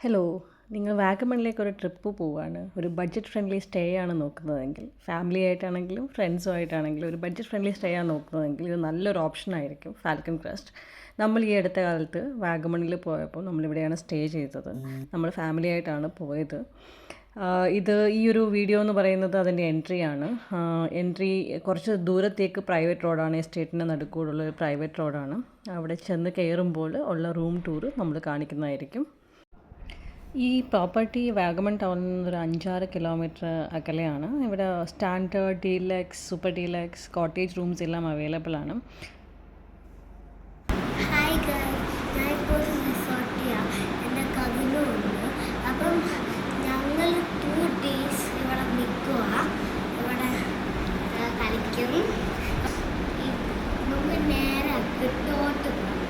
Hello, നിങ്ങൾ വാഗമണിലേക്ക് ഒരു trip പോവുകയാണ്, ഒരു ബഡ്ജറ്റ് ഫ്രണ്ട്ലി സ്റ്റേ ആണ് നോക്കുന്നതെങ്കിൽ, ഫാമിലി ആയിട്ടാണെങ്കിലും ഫ്രണ്ട്സും ആയിട്ടാണെങ്കിലും ഒരു ബഡ്ജറ്റ് ഫ്രണ്ട്ലി സ്റ്റേ ആണ് നോക്കുന്നതെങ്കിൽ ഇത് നല്ലൊരു ഓപ്ഷൻ ആയിരിക്കും ഫാൽക്കൺ ക്രസ്റ്റ്. നമ്മൾ ഈ അടുത്ത കാലത്ത് വാഗമണിൽ പോയപ്പോൾ നമ്മളിവിടെയാണ് സ്റ്റേ ചെയ്തത്. നമ്മൾ ഫാമിലി ആയിട്ടാണ് പോയത്. ഇത് ഈ ഒരു വീഡിയോ എന്ന് പറയുന്നത് അതിൻ്റെ എൻട്രിയാണ്. എൻട്രി കുറച്ച് ദൂരത്തേക്ക് പ്രൈവറ്റ് റോഡാണ്, എസ്റ്റേറ്റിൻ്റെ നടുക്കൂടുള്ള ഒരു പ്രൈവറ്റ് റോഡാണ്. അവിടെ ചെന്ന് കയറുമ്പോൾ ഉള്ള റൂം ടൂർ നമ്മൾ കാണിക്കുന്നതായിരിക്കും. ഈ പ്രോപ്പർട്ടി വാഗമൺ ടൗണിൽ നിന്നൊരു 5-6 കിലോമീറ്റർ അകലെയാണ്. ഇവിടെ standard, deluxe, super deluxe, cottage rooms എല്ലാം അവൈലബിൾ ആണ്. ഹായ് ഗൈസ്, ഞാനിപ്പോൾ റിസോർട്ടിലാണ്. എൻ്റെ കസിനും ഉണ്ട്. അപ്പം ഞങ്ങൾ 2 days ഇവിടെ നിൽക്കുക, ഇവിടെ കളിക്കും. നമുക്ക് നേരെ കിട്ടോട്ട് പോകാം.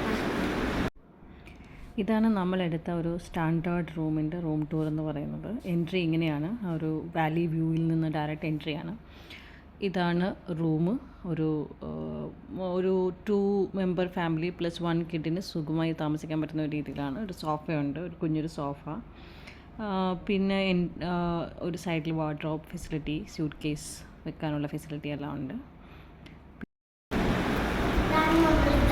ഇതാണ് നമ്മളെടുത്ത ഒരു സ്റ്റാൻഡേർഡ് റൂമിൻ്റെ റൂം ടൂർ എന്ന് പറയുന്നത്. എൻട്രി ഇങ്ങനെയാണ്, ഒരു വാലി വ്യൂവിൽ നിന്ന് ഡയറക്റ്റ് എൻട്രിയാണ്. ഇതാണ് റൂം. ഒരു 2 മെമ്പർ ഫാമിലി പ്ലസ് 1 കിഡിന് സുഖമായി താമസിക്കാൻ പറ്റുന്ന ഒരു രീതിയിലാണ്. ഒരു സോഫയുണ്ട്, ഒരു കുഞ്ഞൊരു സോഫ. പിന്നെ ഒരു സൈഡിൽ വാർഡ്രോബ് ഫെസിലിറ്റി, സ്യൂട്ട് കേസ് വെക്കാനുള്ള ഫെസിലിറ്റി എല്ലാം ഉണ്ട്. നമ്മൾ